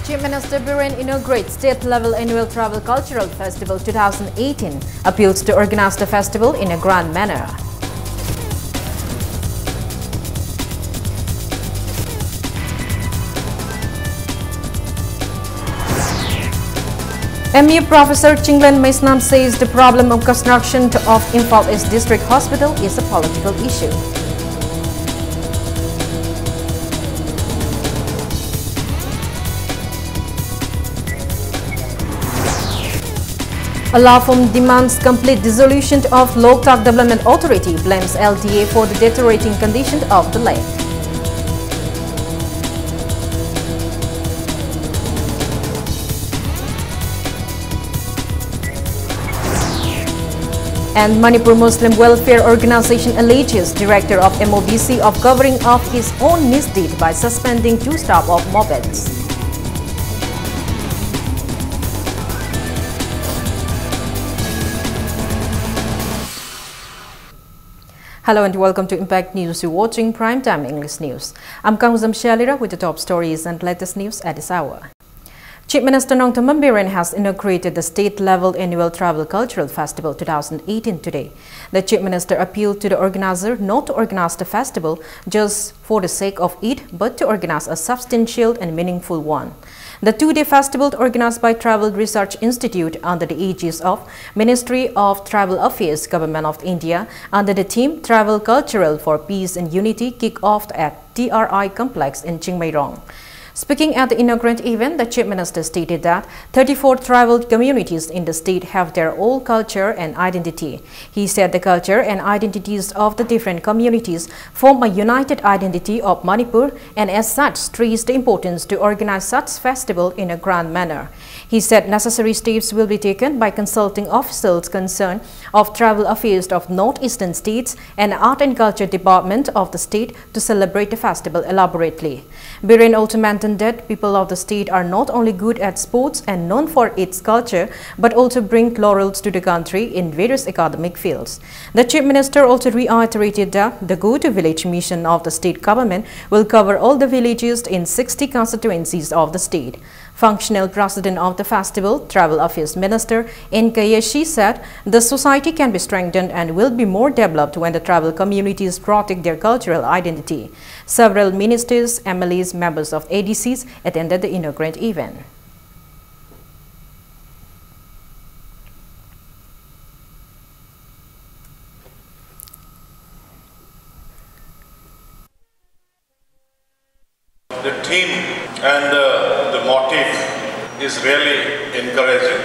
Chief Minister Biren inaugurates state-level annual Travel Cultural Festival 2018, appeals to organize the festival in a grand manner. MU Professor Chinglen Maisnam says the problem of construction of Imphal East District Hospital is a political issue. A law firm demands complete dissolution of Loktak Development Authority, blames LTA for the deteriorating condition of the lake. And Manipur Muslim Welfare Organization alleges Director of MOBC of covering up his own misdeed by suspending 2 staff of Mobets. Hello and welcome to Impact News. You're watching Primetime English News. I'm Kanguzam Shalira with the top stories and latest news at this hour. Chief Minister Nongthammam Biren has inaugurated the state-level annual Travel Cultural Festival 2018 today. The Chief Minister appealed to the organizer not to organize the festival just for the sake of it, but to organize a substantial and meaningful one. The 2-day festival organized by Travel Research Institute under the aegis of Ministry of Travel Affairs, Government of India, under the theme Travel Cultural for Peace and Unity kicked off at TRI Complex in Chingmairong. Speaking at the inaugurant event, the Chief Minister stated that 34 tribal communities in the state have their own culture and identity. He said the culture and identities of the different communities form a united identity of Manipur and as such stressed the importance to organize such festival in a grand manner. He said necessary steps will be taken by consulting officials concerned of travel affairs of northeastern states and Art and Culture Department of the state to celebrate the festival elaborately. Biren also mentioned that people of the state are not only good at sports and known for its culture, but also bring laurels to the country in various academic fields. The Chief Minister also reiterated that the Go to Village mission of the state government will cover all the villages in 60 constituencies of the state. Functional President of the festival, Travel Affairs Minister N.K. Yeshi said the society can be strengthened and will be more developed when the tribal communities protect their cultural identity. Several ministers, MLAs, members of ADCs attended the inaugurant event. The theme and the motive is really encouraging.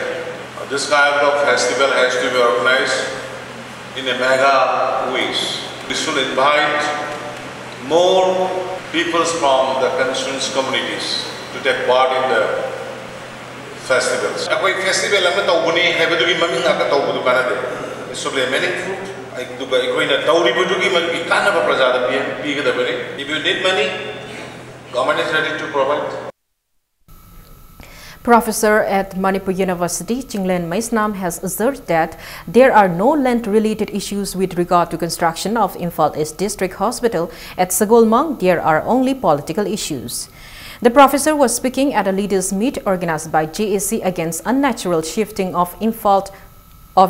This kind of festival has to be organized in a mega ways. We should invite more people from the concerned communities to take part in the festivals. Our festival is should be meaningful. If you need money, government is ready to provide. Professor at Manipur University, Chinglen Maisnam has asserted that there are no land-related issues with regard to construction of Imphal East District Hospital. At Sagolmang, there are only political issues. The professor was speaking at a leaders' meet organized by JAC against unnatural shifting of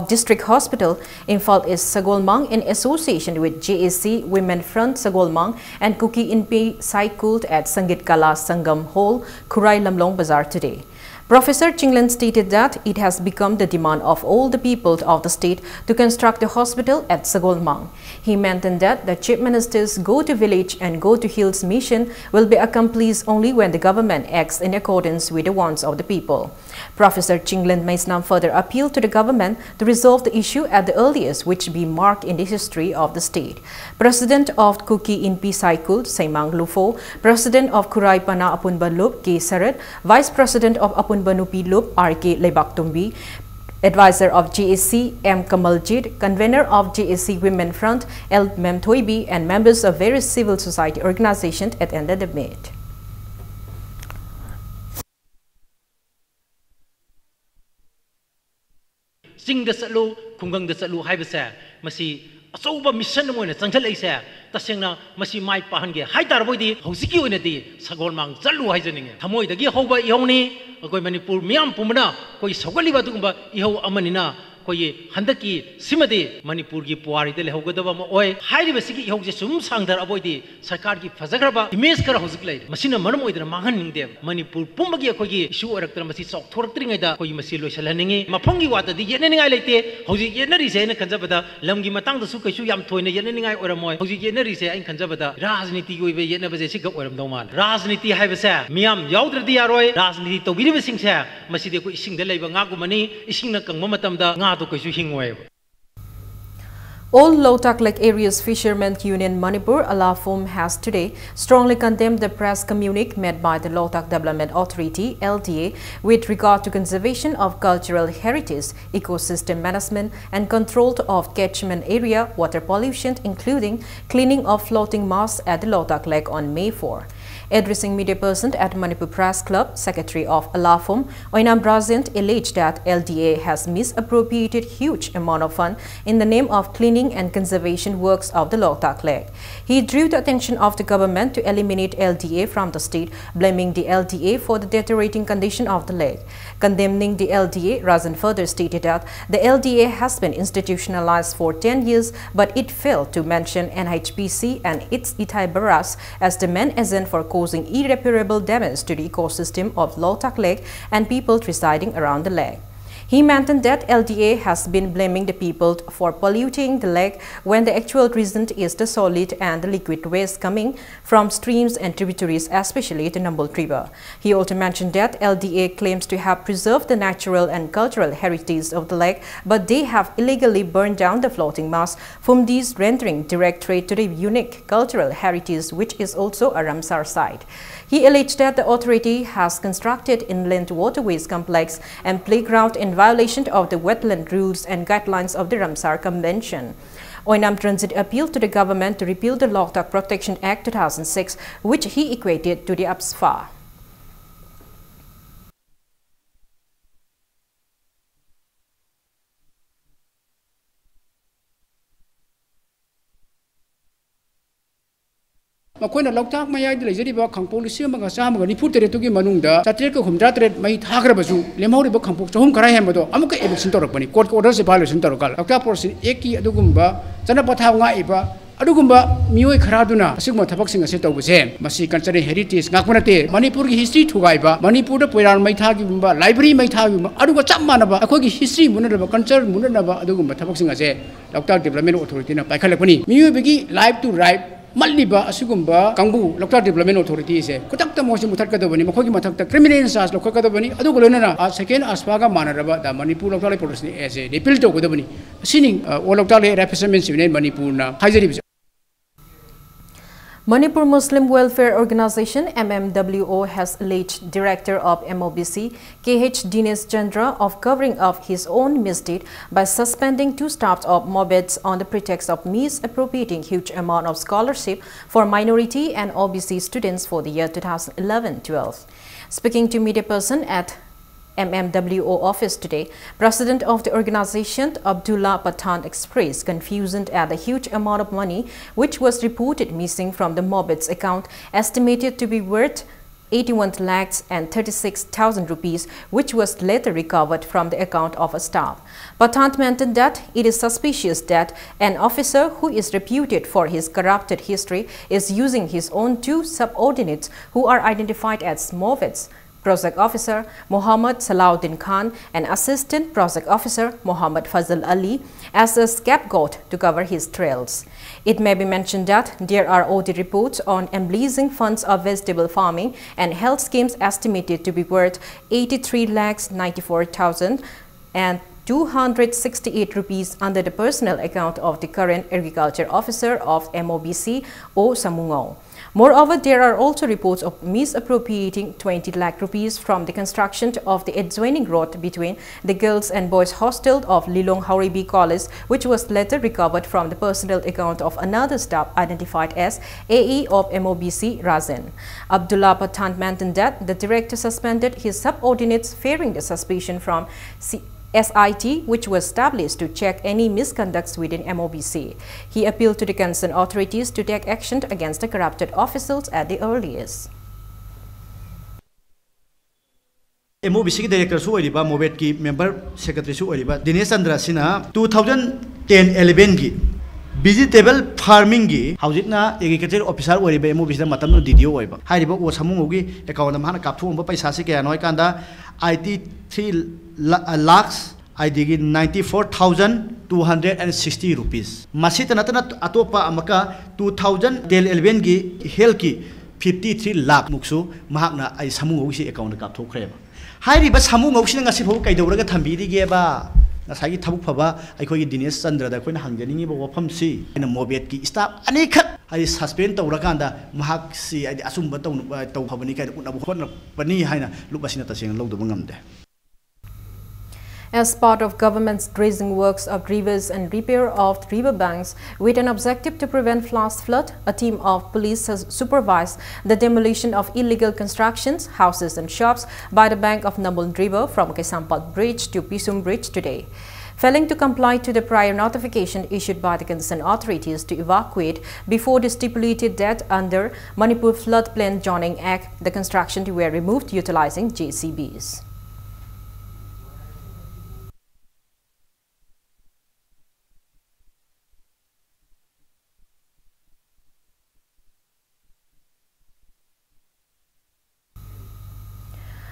District Hospital, Imphal East Sagolmang in association with JAC Women Front Sagolmang and Kuki Inpi cycled at Sangit Kala Sangam Hall, Kurai Lamlong Bazar today. Professor Chinglen stated that it has become the demand of all the people of the state to construct a hospital at Sagolmang. He maintained that the Chief Minister's Go to Village and Go to Hills mission will be accomplished only when the government acts in accordance with the wants of the people. Professor Chinglen Maisnam further appealed to the government to resolve the issue at the earliest, which be marked in the history of the state. President of Kuki Inpi Cycled, Saimang Lufo, President of Kurai Pana Apunbalup, K. Sarat, Vice President of Apunbanupi Lup, R.K. Lebaktumbi, Advisor of JAC, M. Kamaljit, Convener of JAC Women Front, L. Mem Thoibi, and members of various civil society organizations attended the meet. Sing the Salu, Kungang the Salu, Hibasa, Masi, achouba mission moina changthal leise tasengna masi mai pahange haidar boidi hosiki oinadi sagol mang chalu haijaninge thamoi dagi hoba ihoni koi Manipur miam pumna koi sogaliba dugumba iho amanina koi handaki simade Manipur gi puari de lehogadaba ma oi hairiba sigi ihogje sum sangdar aboidi sarkar gi fajagraba image kara hosik lai masina manam oidra mangan ningde Manipur pumbagi koi gi issue oraktra masi sok thoraktringai da koi masi loisalhaningi maphongi wata di yeneningai leite hoji yenari se na kanjabada lamgi matang da su kaisu yam thoina yeneningai oramoi hoji yenari se ain kanjabada rajniti gi oibe yenabaje sig oram dawmal rajniti haibasa miam yaudrdi yaroi rajniti tobiri sing se masi de ko ising da leiba nga gumani ising na kangma matamda nga to kaisu hingoi. All Lotak Lake Area's Fishermen's Union Manipur, Alafum, has today strongly condemned the press communique made by the Lotak Development Authority, LDA, with regard to conservation of cultural heritage, ecosystem management and control of catchment area water pollution, including cleaning of floating masts at the Lotak Lake on May 4. Addressing media person at Manipur Press Club, Secretary of Alafum, Oinam Brazant alleged that LDA has misappropriated huge amount of fund in the name of cleaning and conservation works of the Lotak Lake. He drew the attention of the government to eliminate LDA from the state, blaming the LDA for the deteriorating condition of the lake. Condemning the LDA, Razan further stated that the LDA has been institutionalized for 10 years, but it failed to mention NHPC and its Itai Barras as the main agent for causing irreparable damage to the ecosystem of Lotak Lake and people residing around the lake. He maintained that LDA has been blaming the people for polluting the lake when the actual reason is the solid and the liquid waste coming from streams and tributaries, especially the Numbul River. He also mentioned that LDA claims to have preserved the natural and cultural heritage of the lake, but they have illegally burned down the floating masts, from these rendering direct threat to the unique cultural heritage, which is also a Ramsar site. He alleged that the authority has constructed inland waterways complex and playground in violation of the wetland rules and guidelines of the Ramsar Convention. Oinam Transit appealed to the government to repeal the Lotak Protection Act 2006, which he equated to the UPSFA. Makoina Lotak Maya Lejariba Kampo Lisimaga Samaga Niputeretuki Manunda, Satreka Humdratret May Hagrabazu, Lemoriba Kampo, Hum Karahamado, Amuka Eviction Torapani, Court Orders a Violation Torokal, Octapos, Eki Adugumba, Zanapatanga Iba, Adugumba, Mui Karaduna, Sigma Tabaxing a set of Zen, Masi Kanchari Heritage, Nakunate, Manipur history to Gaiba, Manipur the Puran Maitagumba, Library Maitagum, Aduga Chamanaba, Akogi history, Munaba, Concern, Munaba, Adugumba Tabaxing a Zen, Lotak Development Authority, Pakalapani, Miu Bigi, live to ripe. Maliba asugumba kangbu Local Development Authority se kutakta mosi mutakadabani makogi matakta criminal charge lokakadabani adugolena a second aspaga manaraba da Manipur local police as a repeal to godabani sining all local representatives in Manipur na hajari. Manipur Muslim Welfare Organization MMWO has alleged Director of MOBC KH Dinesh Chandra of covering up his own misdeed by suspending 2 staffs of MOBEDS on the pretext of misappropriating huge amount of scholarship for minority and OBC students for the year 2011-12. Speaking to media person at MMWO office today, President of the organization Abdullah Pathan expressed confusion at the huge amount of money which was reported missing from the MOBEDS account, estimated to be worth 81 lakhs and 36,000 rupees, which was later recovered from the account of a staff. Pathan maintained that it is suspicious that an officer who is reputed for his corrupted history is using his own 2 subordinates who are identified as MOBEDS Project Officer Muhammad Salahuddin Khan and Assistant Project Officer Muhammad Fazal Ali as a scapegoat to cover his trails. It may be mentioned that there are audit reports on embezzling funds of vegetable farming and health schemes estimated to be worth 83 lakhs 94,000 and 268 rupees under the personal account of the current agriculture officer of MOBC, O Samungao. Moreover, there are also reports of misappropriating 20 lakh rupees from the construction of the adjoining road between the girls and boys hostel of Lilong Hauribi College, which was later recovered from the personal account of another staff identified as AE of MOBC Razan. Abdullah Pathan maintained that the director suspended his subordinates fearing the suspicion from SIT, which was established to check any misconducts within MOBC. He appealed to the concerned authorities to take action against the corrupted officials at the earliest. MOBC director su oriba Mobet ki member secretary su oriba Dinesh Chandra sina 2010-11 gi vegetable farming gi haujitna agriculture officer oriba MOBC da matam no DDO oriba hairiba o samungo gi account ma hana kapthu ba paisa se kaya noi kanda IT 3 lakhs ID gi 94,260 rupees masita natana atopa amaka 2010-11 gi health ki 53 lakh muksu mahakna ai samungo gi account kapthu khreba Hari bas hamu ngausin nga sipo kay dawra ka thambiri ge ba nasagi thabuk phaba aikoi Dinesh Chandra da koina hangjaningi ba wafam si ina Mobet ki staff ani khat ai suspend tawra kanda mahak si ai asumba taw phabani kai unab khona pani haina lubasina taseng lawdo ngamde. As part of government's dredging works of rivers and repair of river banks with an objective to prevent flash flood, a team of police has supervised the demolition of illegal constructions, houses and shops by the bank of Nambul River from Kesampat Bridge to Pisum Bridge today. Failing to comply to the prior notification issued by the concerned authorities to evacuate before the stipulated date under Manipur Floodplain Zoning Act, the constructions were removed utilizing JCBs.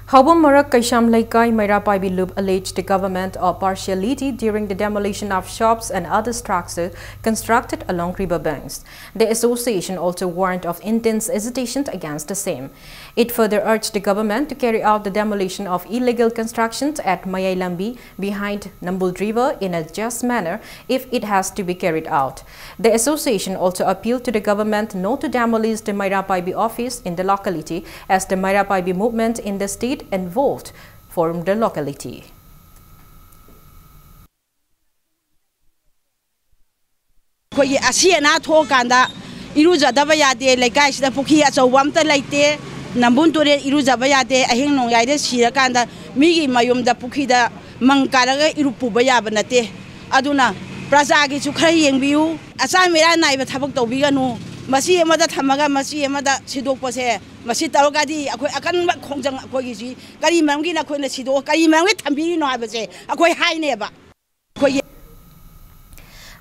Hawam Marak Kaisham Laikai Mairapaibi Loop alleged the government of partiality during the demolition of shops and other structures constructed along river banks. The association also warned of intense hesitation against the same. It further urged the government to carry out the demolition of illegal constructions at Mayailambi behind Nambul River in a just manner if it has to be carried out. The association also appealed to the government not to demolish the Mairapaibi office in the locality as the Mairapaibi movement in the state involved from the locality. Nambun tore iru zabayade ahing nong yaide sirakanda migi mayum da pukhida mangkaraga iru pubaya banate aduna praja gi chu khara yengbiu asa mera naiba thabak tawbiganu masi emada thamaga masi emada sidok se masi tarogadi akoi akan khongjang akoi gi ji kari mamgi na khoi na sidok kari mamgi thambiri no abase akoi haine ba akoi.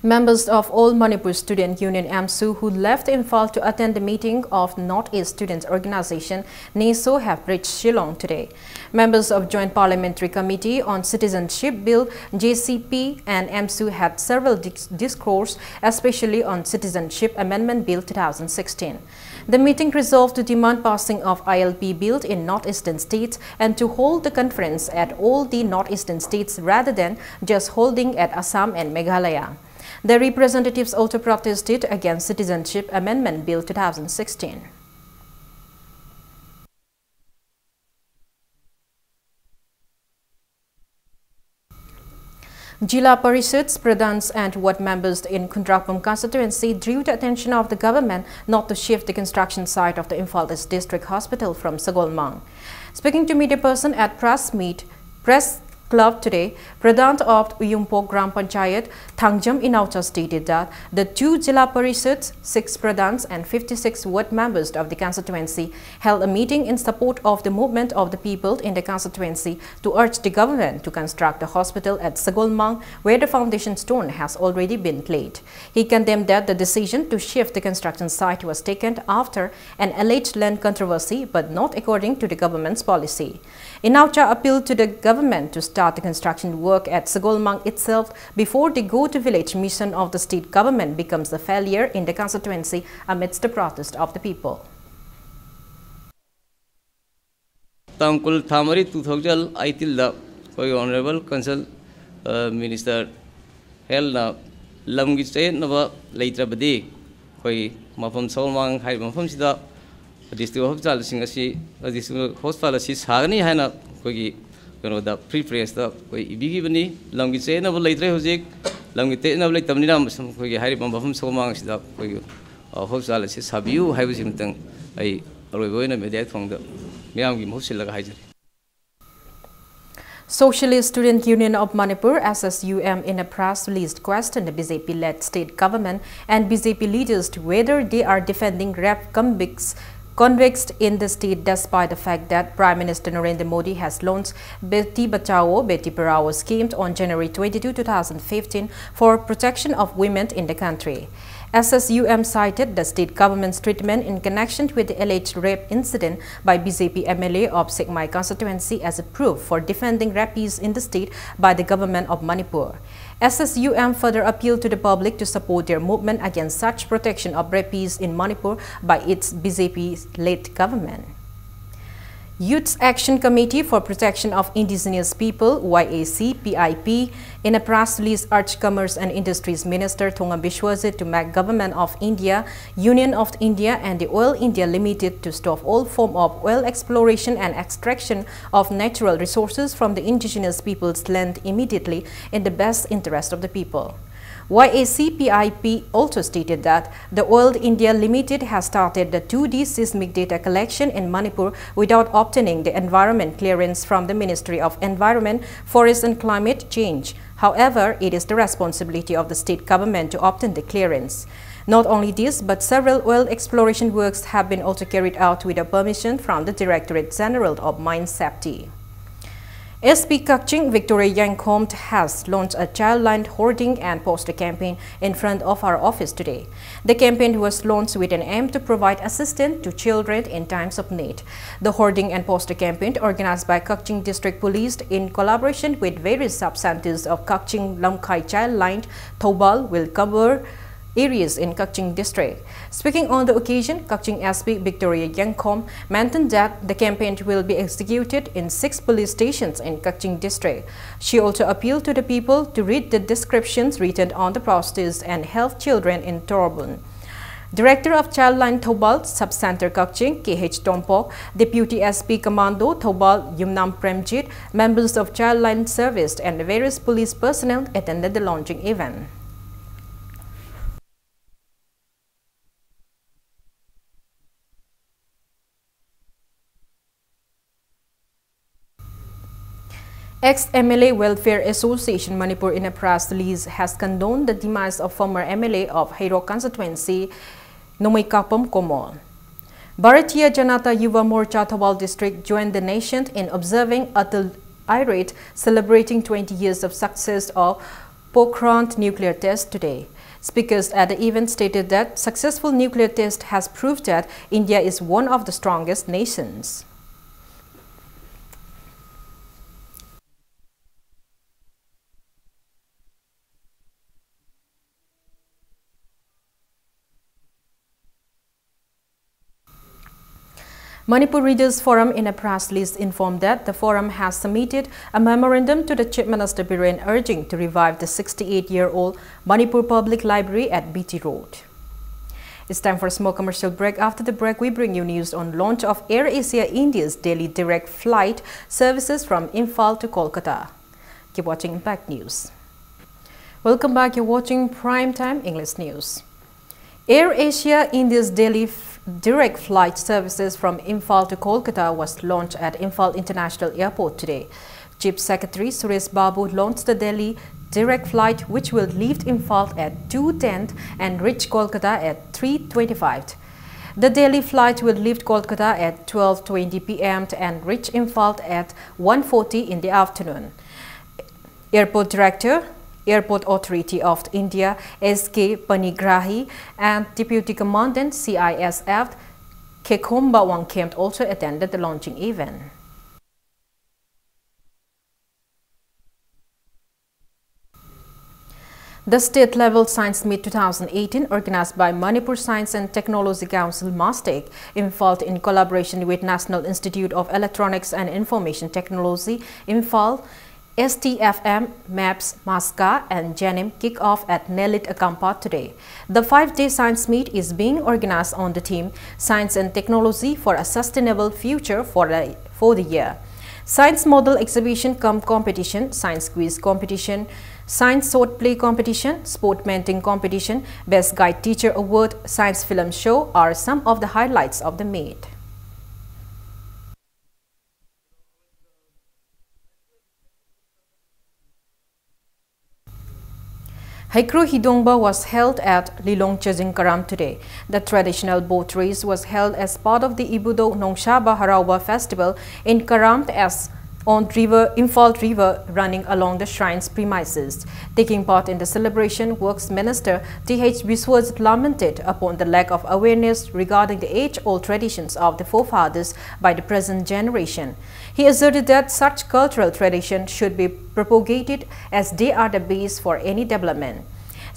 Members of All Manipur Student Union AMSU who left Imphal to attend the meeting of North-East Students Organization NESO have reached Shillong today. Members of Joint Parliamentary Committee on Citizenship Bill JCP and AMSU had several discourse, especially on Citizenship Amendment Bill 2016. The meeting resolved to demand passing of ILP bill in Northeastern states and to hold the conference at all the Northeastern states rather than just holding at Assam and Meghalaya. The representatives also protested against Citizenship Amendment Bill 2016. Jila Parishads, Pradhans and ward members in Kundrakpam constituency drew the attention of the government not to shift the construction site of the Imphal East District Hospital from Sagolmang. Speaking to media person at Press Club today, Pradhan of Uyumpok Gram Panchayat, Thangjam Inaucha stated that the 2 Jila Parishads, 6 Pradhans and 56 ward members of the constituency held a meeting in support of the movement of the people in the constituency to urge the government to construct a hospital at Sagolmang where the foundation stone has already been laid. He condemned that the decision to shift the construction site was taken after an alleged land controversy but not according to the government's policy. Inaucha appealed to the government to start the construction work at Sagolmang itself before the go-to-village mission of the state government becomes a failure in the constituency amidst the protest of the people. Tamkul Thamari 2018 the Honorable Council Minister held na Lamgiste Nava later Badi Koi Mafam Solmang Hai Mafam Sida District Hospital Singasi District Hospital Sagani Hana Kogi the pre-press the Bigibani Lamgiste Nava later Hosik Lamgite Nava Tamina some Kogi Hari Mafam Solmang Sida Kogi Hospital Sabiu Haibusimtang I Royana Mediate from the Miami Mosilla Hydra. Socialist Student Union of Manipur (SSUM) in a press release questioned the BJP-led state government and BJP leaders to whether they are defending rape convicts in the state despite the fact that Prime Minister Narendra Modi has launched Beti Bachao, Beti Padhao scheme on January 22, 2015 for protection of women in the country. SSUM cited the state government's treatment in connection with the alleged rape incident by BJP MLA of Sekmai constituency as a proof for defending rapists in the state by the government of Manipur. SSUM further appealed to the public to support their movement against such protection of rapists in Manipur by its BJP-led government. Youth Action Committee for Protection of Indigenous People (YAC-PIP) in a press release urged Commerce and Industries Minister Thongam Biswajit to make Government of India, Union of India and the Oil India Limited to stop all form of oil exploration and extraction of natural resources from the indigenous people's land immediately in the best interest of the people. YAC-PIP also stated that the Oil India Limited has started the 2D seismic data collection in Manipur without obtaining the environment clearance from the Ministry of Environment, Forest and Climate Change. However, it is the responsibility of the state government to obtain the clearance. Not only this, but several oil exploration works have been also carried out without permission from the Directorate General of Mine Safety. SP Kakching Victoria Yankom has launched a child-line hoarding and poster campaign in front of our office today. The campaign was launched with an aim to provide assistance to children in times of need. The hoarding and poster campaign, organized by Kakching District Police in collaboration with various sub-centers of Kakching Lamkai Child-Line Thobal, will cover areas in Kakching district. Speaking on the occasion, Kakching SP Victoria Yankom mentioned that the campaign will be executed in 6 police stations in Kakching district. She also appealed to the people to read the descriptions written on the posters and help children in Torbun. Director of Childline Thobal, Sub-Center Kakching, KH Tompok, Deputy SP Commando Thobal Yumnam Premjit, members of Childline Service and various police personnel attended the launching event. Ex-MLA Welfare Association Manipur in a press release has condoned the demise of former MLA of Hairok constituency, Nomaikapam Komol. Bharatiya Janata Yuva Morcha Thobal district joined the nation in observing Atal Irate celebrating 20 years of success of Pokhran nuclear test today. Speakers at the event stated that successful nuclear test has proved that India is one of the strongest nations. Manipur Readers Forum in a press release informed that the forum has submitted a memorandum to the Chief Minister Biren urging to revive the 68-year-old Manipur Public Library at BT Road. It's time for a small commercial break. After the break, we bring you news on launch of Air Asia India's daily direct flight services from Imphal to Kolkata. Keep watching Impact News. Welcome back. You're watching Primetime English News. Air Asia India's daily direct flight services from Imphal to Kolkata was launched at Imphal International Airport today. Chief Secretary Suresh Babu launched the Delhi direct flight, which will leave Imphal at 2:10 and reach Kolkata at 3:25. The Delhi flight will leave Kolkata at 12:20 p.m. and reach Imphal at 1:40 in the afternoon. Airport Director, Airport Authority of India, S.K. Panigrahi, and Deputy Commandant CISF, Kekhomba Wangkhemt also attended the launching event. The state-level Science Meet 2018, organized by Manipur Science and Technology Council (MASTEC), Imphal in collaboration with National Institute of Electronics and Information Technology, Imphal, STFM, MAPS, MASCA, and JANIM kick off at Nelit Akampa today. The 5-day science meet is being organized on the theme Science and Technology for a Sustainable Future for the year. Science model exhibition cum competition, science quiz competition, science sword play competition, sport mentoring competition, best guide teacher award, science film show are some of the highlights of the meet. Haikru Hidongba was held at Lilong Chajingkaram today. The traditional boat race was held as part of the Ibudo Nongshaba Harauba festival in Karam as on Imphal River running along the shrine's premises. Taking part in the celebration, Works Minister T.H. Biswas lamented upon the lack of awareness regarding the age-old traditions of the forefathers by the present generation. He asserted that such cultural traditions should be propagated as they are the base for any development.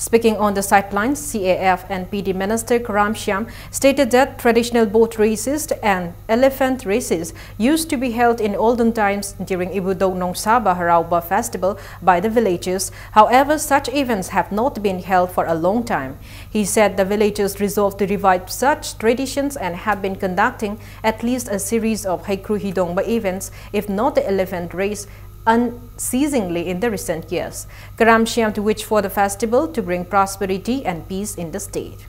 Speaking on the sidelines, CAF and PD Minister Karam Shyam stated that traditional boat races and elephant races used to be held in olden times during Ibudo Nongsaba Harauba festival by the villagers. However, such events have not been held for a long time. He said the villagers resolved to revive such traditions and have been conducting at least a series of Haikru Hidongba events, if not the elephant race, unceasingly in the recent years. Karam Shyam to wished for the festival to bring prosperity and peace in the state.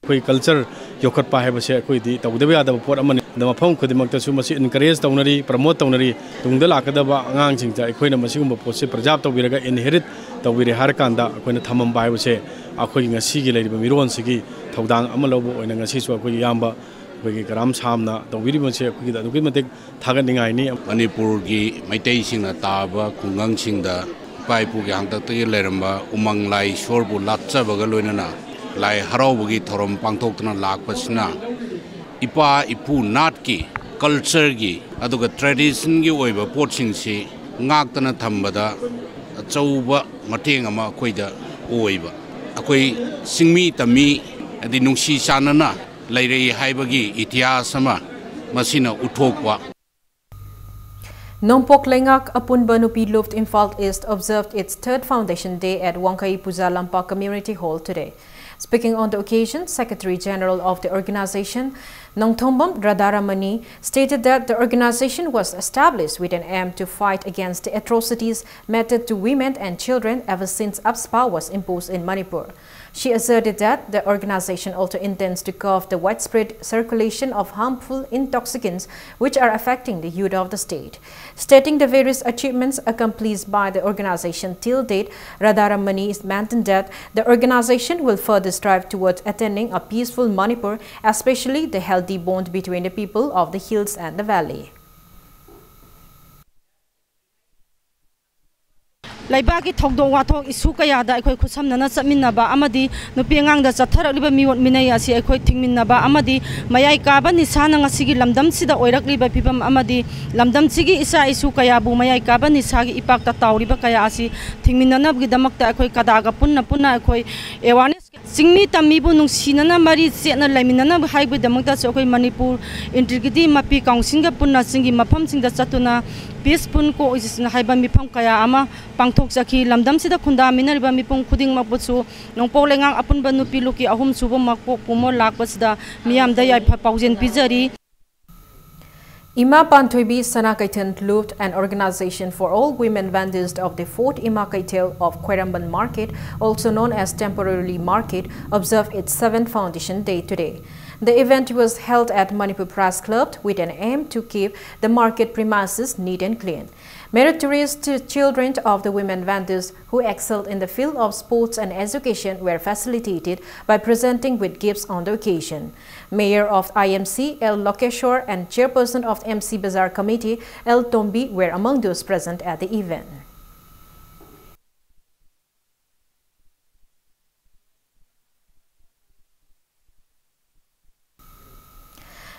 Culture yokat pa hai base koi di tawde ba da pot amani da mafam khudi makta su masi encourage tawnari promote tawnari tungda lakada ba angang singja koi na masi gum pot se prajap tawbiraga inherit tawbire har kanda koi na thamam ba base akoi ngasi gi leiba miron sigi tawdang amalobo oina ngasi su koi yamba Karam Samna, the Williamshire, the Wimatic Taganingai, Manipur gi Maitei sing na taba, Kungang sing the Paipu Yang the Leramba, Umang Lai Shorbu Latsa Bagaluna, Lai Harabugi Torom Pantokna Lakpasna, Ipa Ipu Natki, Culture gi, Aduga tradition gi over poaching si, Ngaktana Tambada, Chauba, Matingama Quida, Oiba. Akoi Singmi Tami, and the Nungshi Sanana. Nompok Lengak Apun Banupi Luft Imphal East observed its third foundation day at Wangkai Puja Lampa Community Hall today. Speaking on the occasion, Secretary General of the organization, Nongthombam Radharamani, stated that the organization was established with an aim to fight against the atrocities meted to women and children ever since APSPA was imposed in Manipur. She asserted that the organization also intends to curb the widespread circulation of harmful intoxicants which are affecting the youth of the state. Stating the various achievements accomplished by the organization till date, Radharamani maintained that the organization will further strive towards attaining a peaceful Manipur, especially the healthy bond between the people of the hills and the valley. Laibagi Togdo Watok Isukayada, Kusam Nana Minaba, Amadi, Nupiang the Zatara Liba Miwot Minayasi, equating Minaba, Amadi, Mayakaba, Nisana Sigi Lamdam Sida Oirakli by Pipam Amadi, Lamdam Sigi Isa Isukayabu, Mayakaba, Nisagi Ipakta Tauriba Kayasi, Timinana Gidamakta, Kadaga Puna Puna, Ewanis, Singmi Tamibu Nunsinana Mari, Siena Laminana, Hybrid the Mugdas, Manipur, Intrigidi Mapi, Singa Puna, Singi Mapam Sing the Satuna. Peaceful coexistence na haiba mipam kaya ama pangthok saki lamdam sida khunda minariba mipong khuding maputsu nongpo lengang apun banu piluki ahum subo makpo pumo lakbasda miyam da yai paujen pizari. Ima Panthoibi Sanakaitan Luft, an organization for all women vendors of the 4th Ima Kaitel of Kweramban Market, also known as Temporarily Market, observed its 7th Foundation Day today. The event was held at Manipur Press Club with an aim to keep the market premises neat and clean. Meritorious children of the women vendors who excelled in the field of sports and education were facilitated by presenting with gifts on the occasion. Mayor of IMC, L. Lokeshwar, and Chairperson of the MC Bazaar Committee, L. Tombi, were among those present at the event.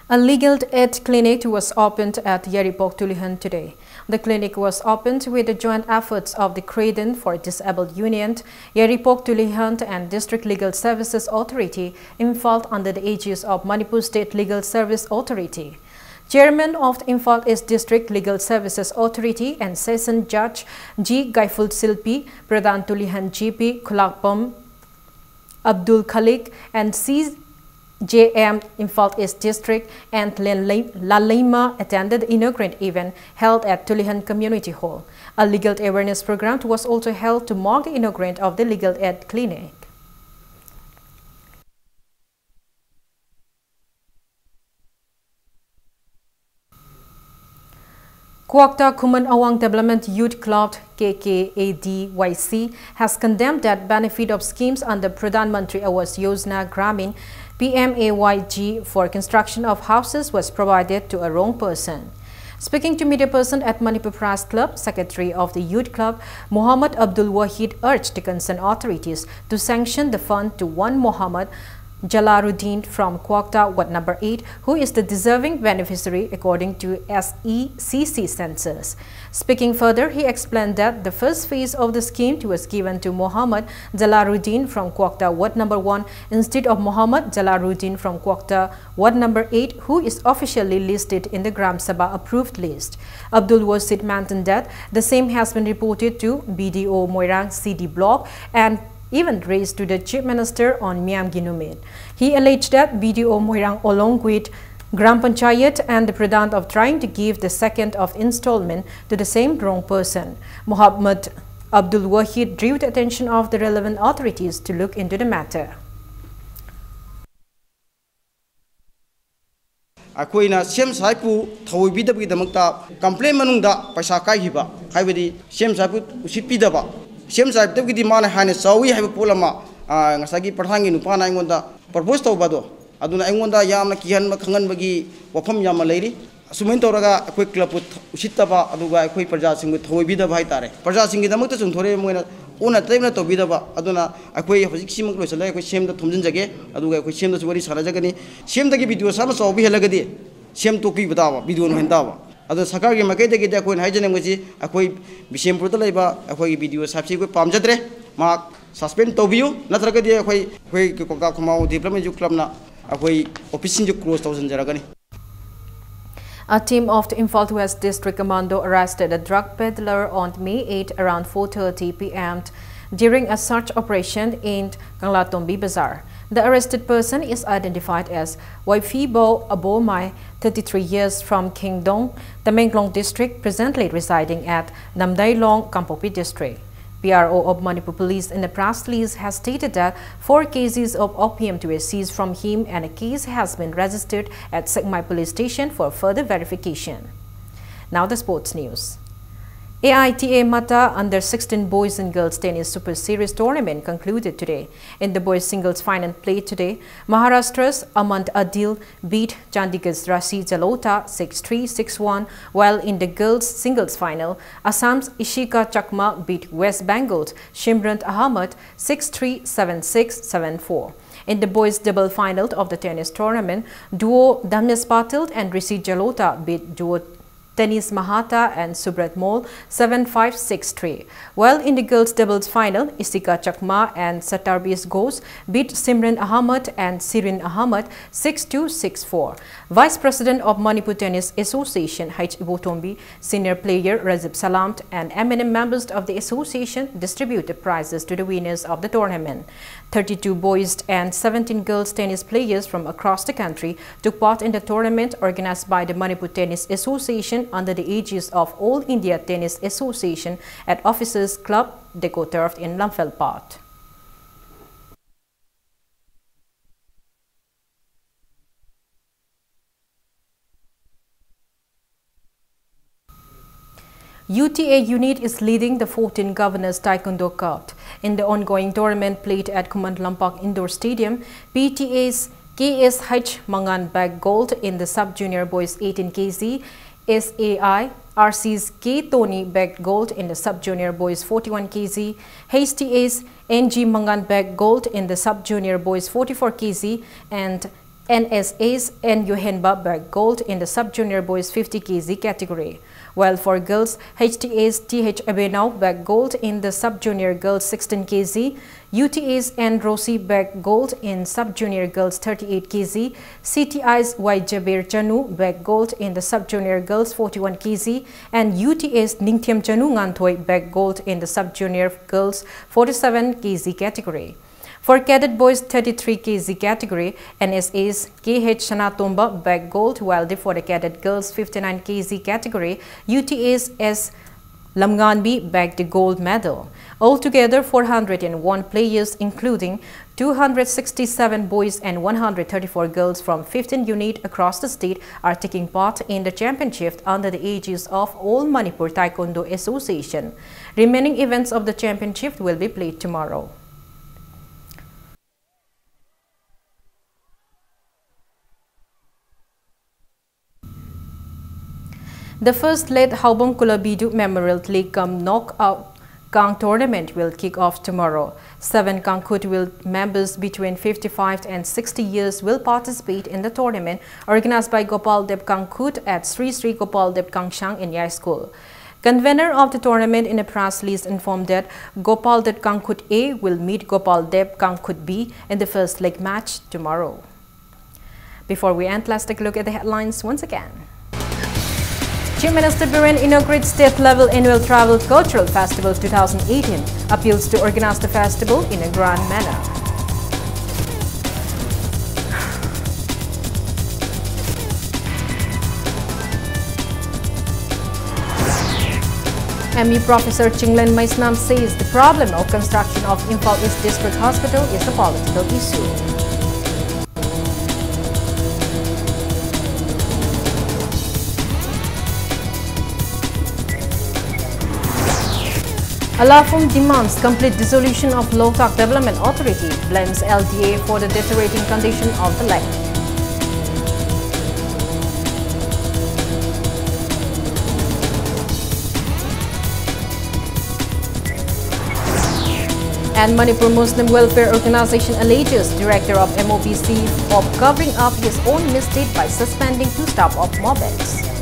A legal aid clinic was opened at Yeripok Tulihan today. The clinic was opened with the joint efforts of the Credon for Disabled Union, Yeripok Tulihan and District Legal Services Authority, Imphal under the aegis of Manipur State Legal Service Authority. Chairman of the Imphal East District Legal Services Authority and Session Judge G. Gaiful Silpi, Pradhan Tulihan GP Kulakpam Abdul Khalik and C. JM Imphal East District and Lalima attended the inaugurated event held at Tulihan Community Hall. A legal awareness program was also held to mark the inaugurate of the legal aid clinic. Kuakta Kuman Awang Development Youth Club KKADYC has condemned that benefit of schemes under Pradhan Mantri Awas Yojana Gramin PMAYG for construction of houses was provided to a wrong person. Speaking to media person at Manipur Press Club, Secretary of the Youth Club, Muhammad Abdul Wahid urged the concerned authorities to sanction the fund to one Muhammad Jalaluddin from Kuakta Ward number 8, who is the deserving beneficiary according to SECC census. Speaking further, he explained that the first phase of the scheme was given to Muhammad Jalaluddin from Kuakta Ward number 1 instead of Muhammad Jalaluddin from Kuakta Ward number 8, who is officially listed in the Gram Sabha approved list. Abdul Wasid mentioned that the same has been reported to BDO Moirang CD block and even raised to the Chief Minister on Miam Ginumit. He alleged that BDO Moirang along with Gram Panchayat and the Pradhan of trying to give the second of installment to the same wrong person. Muhammad Abdul Wahid drew the attention of the relevant authorities to look into the matter. Akoina sem saipu thawibidabidamata complaint manungda paisa kaihiba haibadi sem saipu usipidaba sem saib tabgidi mana hane sawi haiba polama ngasagi pradhangi nupana aingonda propose tawbado aduna aingonda yamna kihanma khanganbagi wafam yamma leiri sumain toraga akoi club usitaba aduga akoi praja singu thawibidaba haitare praja singi damakta chungthore moina una taimna tawbidaba aduna akoi hojik simak loisala akoi sem da thumjinjage aduga akoi sem da wari sarajagani sem dagi video sama sawi helagadi sem toki badawa video no hendawa ado sakar ge makai de ge da koin haijane ngoji akoi bisempur ta laiba akoi video sapsi ko pamjadre ma suspend tobiu natraga de akoi ka khumau development ju club na akoi office ju close thousand jaragani. A team of the Imphal West District Commando arrested a drug peddler on May 8 around 4:30 p.m. during a search operation in Kanglatombi Bazaar. The arrested person is identified as Waifibo Abomai, 33 years, from Kingdong, Tamenglong District, presently residing at Namdailong, Kampopi District. PRO of Manipur Police in the press release has stated that 4 cases of opium were seized from him and a case has been registered at Sekmai Police Station for further verification. Now the sports news. AITA Mata Under 16 Boys and Girls Tennis Super Series tournament concluded today. In the boys singles final played today, Maharashtra's Amand Adil beat Chandigarh's Rasi Jalota 6-3, 6-1, while in the girls singles final, Assam's Ishika Chakma beat West Bengal's Shimrant Ahmed 6-3, 7-6, 7-4. In the boys double final of the tennis tournament, duo Dhamnes Patil and Rishi Jalota beat duo Tennis Mahata and Subrat Mol 7-5, 6-3. While in the girls doubles final, Isika Chakma and Satarbis Ghosh beat Simran Ahmed and Sirin Ahmed 6-2, 6-4. Vice President of Manipur Tennis Association H. Ibotombi, senior player Razib Salamt and eminent members of the association distributed prizes to the winners of the tournament. 32 boys and 17 girls tennis players from across the country took part in the tournament organized by the Manipur Tennis Association under the aegis of All India Tennis Association at Officers Club, Deco Turf in Lamfelpat. UTA unit is leading the 14 Governors Taekwondo Cup. In the ongoing tournament played at Kumand Lampak Indoor Stadium, PTA's KSH Mangan bag gold in the sub-junior boys 18 kg, SAI RC's K Tony bagged gold in the sub-junior boys 41 kg, HTA's NG Mangan bagged gold in the sub-junior boys 44 kg, and NSA's N Yohenba bagged gold in the sub-junior boys 50 kg category. While for girls, HTA's TH Abenau bagged gold in the sub-junior girls 16 kg, UTA's N Rossi bagged gold in sub-junior girls 38 kg, CTI's Y Jabir Chanu bagged gold in the sub-junior girls 41 kg, and UTA's Ningthiam Chanu Nganthoi bagged gold in the sub-junior girls 47 kg category. For cadet boys 33 kg category, NSA's KH Shanatomba bagged gold, while for the cadet girls 59 kg category, UTA's S Lamnganbi bagged the gold medal. Altogether, 401 players, including 267 boys and 134 girls from 15 units across the state, are taking part in the championship under the aegis of All Manipur Taekwondo Association. Remaining events of the championship will be played tomorrow. The first led Haubong Kulabidu Memorial League knockout Kang tournament will kick off tomorrow. 7 Kangkut members between 55 and 60 years will participate in the tournament organized by Gopal Dev Kangkut at Sri Sri Gopal Dev Kangshang in Yai School. Convener of the tournament in a press release informed that Gopal Dev Kangkut A will meet Gopal Dev Kangkut B in the first leg match tomorrow. Before we end, let's take a look at the headlines once again. Chief Minister Biren inaugurates state-level annual Travel Cultural Festival 2018, appeals to organize the festival in a grand manner. ME Professor Chinglen Maisnam says the problem of construction of Imphal East District Hospital is a political issue. Alafum demands complete dissolution of Lotak Development Authority, blames LDA for the deteriorating condition of the land. And Manipur Muslim Welfare Organization alleges Director of MOPC of covering up his own mistake by suspending 2 staff of Mobex.